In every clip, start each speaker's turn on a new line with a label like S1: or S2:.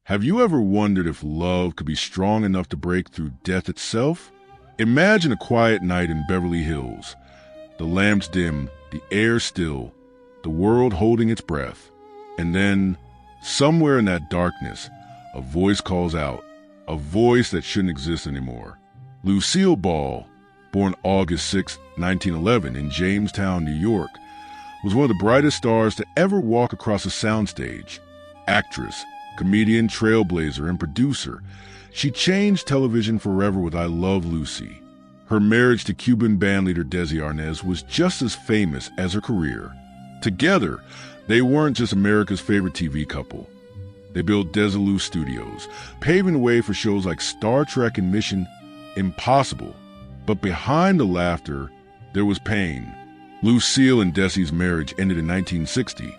S1: Have you ever wondered if love could be strong enough to break through death itself? Imagine a quiet night in Beverly Hills. The lamps dim, the air still, the world holding its breath. And then, somewhere in that darkness, a voice calls out, a voice that shouldn't exist anymore. Lucille Ball, born August 6, 1911 in Jamestown, New York, was one of the brightest stars to ever walk across a soundstage. Actress, comedian, trailblazer, and producer, she changed television forever with I Love Lucy. Her marriage to Cuban bandleader Desi Arnaz was just as famous as her career. Together, they weren't just America's favorite TV couple. They built Desilu Studios, paving the way for shows like Star Trek and Mission Impossible. But behind the laughter, there was pain. Lucille and Desi's marriage ended in 1960,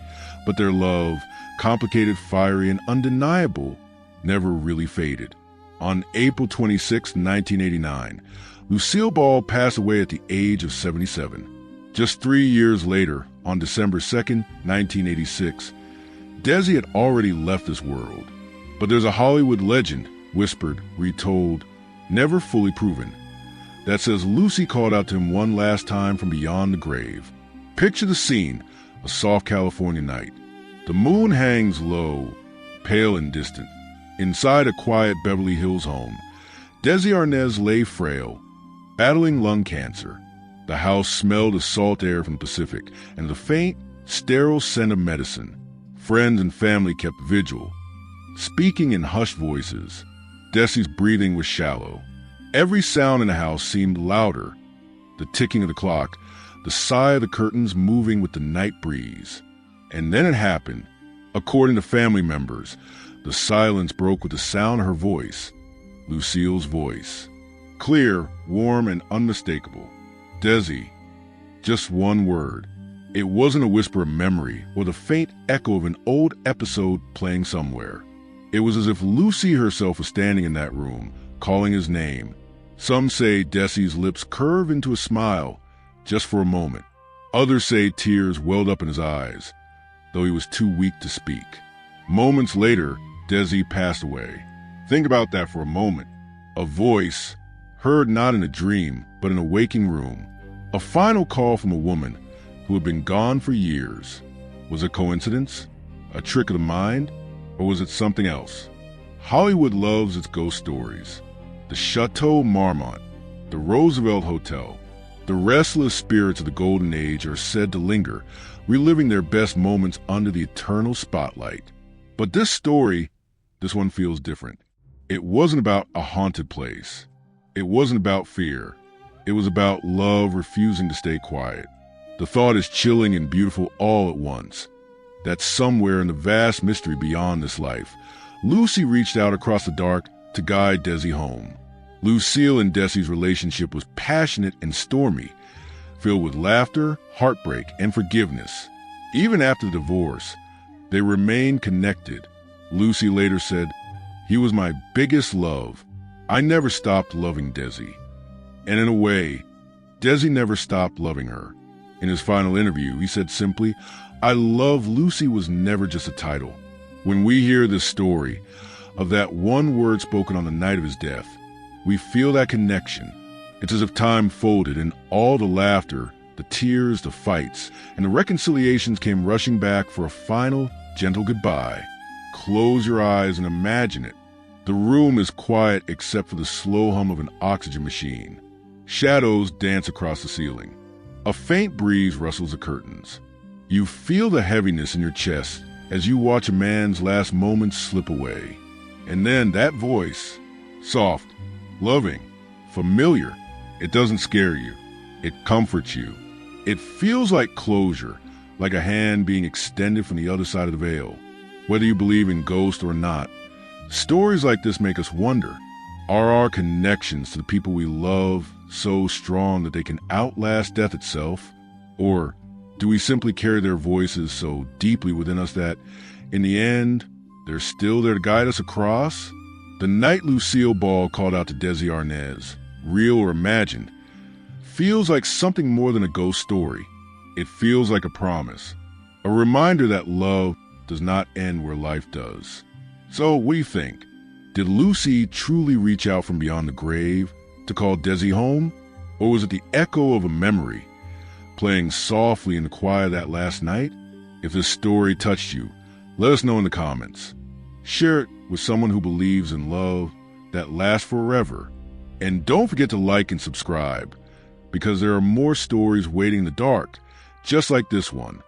S1: but their love, complicated, fiery, and undeniable, never really faded. On April 26, 1989, Lucille Ball passed away at the age of 77. Just 3 years later, on December 2, 1986, Desi had already left this world. But there's a Hollywood legend, whispered, retold, never fully proven, that says Lucy called out to him one last time from beyond the grave. Picture the scene, a soft California night. The moon hangs low, pale and distant. Inside a quiet Beverly Hills home, Desi Arnaz lay frail, battling lung cancer. The house smelled of salt air from the Pacific and the faint, sterile scent of medicine. Friends and family kept vigil, speaking in hushed voices. Desi's breathing was shallow. Every sound in the house seemed louder, the ticking of the clock, the sigh of the curtains moving with the night breeze. And then it happened. According to family members, the silence broke with the sound of her voice, Lucille's voice. Clear, warm, and unmistakable. Desi. Just one word. It wasn't a whisper of memory or the faint echo of an old episode playing somewhere. It was as if Lucy herself was standing in that room, calling his name. Some say Desi's lips curved into a smile, just for a moment. Others say tears welled up in his eyes, though he was too weak to speak. Moments later, Desi passed away. Think about that for a moment. A voice, heard not in a dream, but in a waking room. A final call from a woman who had been gone for years. Was it coincidence? A trick of the mind? Or was it something else? Hollywood loves its ghost stories. The Chateau Marmont, the Roosevelt Hotel, the restless spirits of the Golden Age are said to linger, reliving their best moments under the eternal spotlight. But this story, this one feels different. It wasn't about a haunted place. It wasn't about fear. It was about love refusing to stay quiet. The thought is chilling and beautiful all at once. That somewhere in the vast mystery beyond this life, Lucy reached out across the dark to guide Desi home. Lucille and Desi's relationship was passionate and stormy, filled with laughter, heartbreak, and forgiveness. Even after the divorce, they remained connected. Lucy later said, "He was my biggest love. I never stopped loving Desi." And in a way, Desi never stopped loving her. In his final interview, he said simply, "I love Lucy" was never just a title. When we hear this story of that one word spoken on the night of his death, we feel that connection. It's as if time folded and all the laughter, the tears, the fights, and the reconciliations came rushing back for a final, gentle goodbye. Close your eyes and imagine it. The room is quiet except for the slow hum of an oxygen machine. Shadows dance across the ceiling. A faint breeze rustles the curtains. You feel the heaviness in your chest as you watch a man's last moments slip away. And then that voice, soft, loving, familiar, it doesn't scare you. It comforts you. It feels like closure, like a hand being extended from the other side of the veil. Whether you believe in ghosts or not, stories like this make us wonder, are our connections to the people we love so strong that they can outlast death itself? Or do we simply carry their voices so deeply within us that, in the end, they're still there to guide us across? The night Lucille Ball called out to Desi Arnaz, real or imagined, feels like something more than a ghost story. It feels like a promise, a reminder that love does not end where life does. So, what do you think? Did Lucy truly reach out from beyond the grave to call Desi home? Or was it the echo of a memory, playing softly in the quiet of that last night? If this story touched you, let us know in the comments. Share it with someone who believes in love that lasts forever. And don't forget to like and subscribe, because there are more stories waiting in the dark, just like this one.